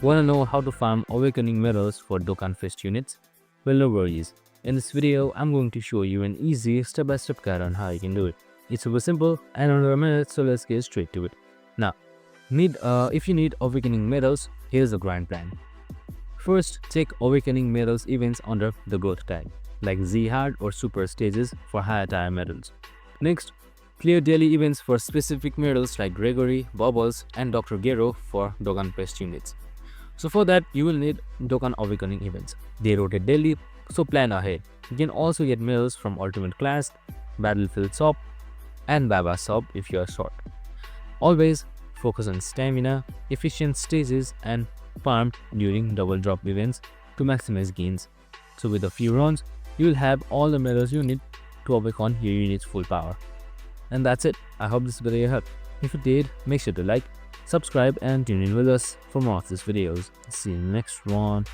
Wanna know how to farm awakening medals for Dokkan Fest units? Well, no worries. In this video, I'm going to show you an easy step-by-step guide on how you can do it. It's super simple and under a minute, so let's get straight to it. Now, if you need awakening medals, here's the grind plan. First, take awakening medals events under the growth tag, like Z hard or super stages for higher tier medals. Next, clear daily events for specific medals like Gregory, Bubbles, and Dr. Gero for Dokkan Fest units. So for that, you will need Dokkan Awakening events. They rotate daily, so plan ahead. You can also get medals from Ultimate Class, Battlefield Shop, and Baba Shop if you are short. Always focus on stamina, efficient stages, and farm during double drop events to maximize gains. So with a few rounds, you will have all the medals you need to awaken your unit's full power. And that's it. I hope this video helped. If it did, make sure to like, subscribe, and tune in with us for more of these videos. See you in the next one.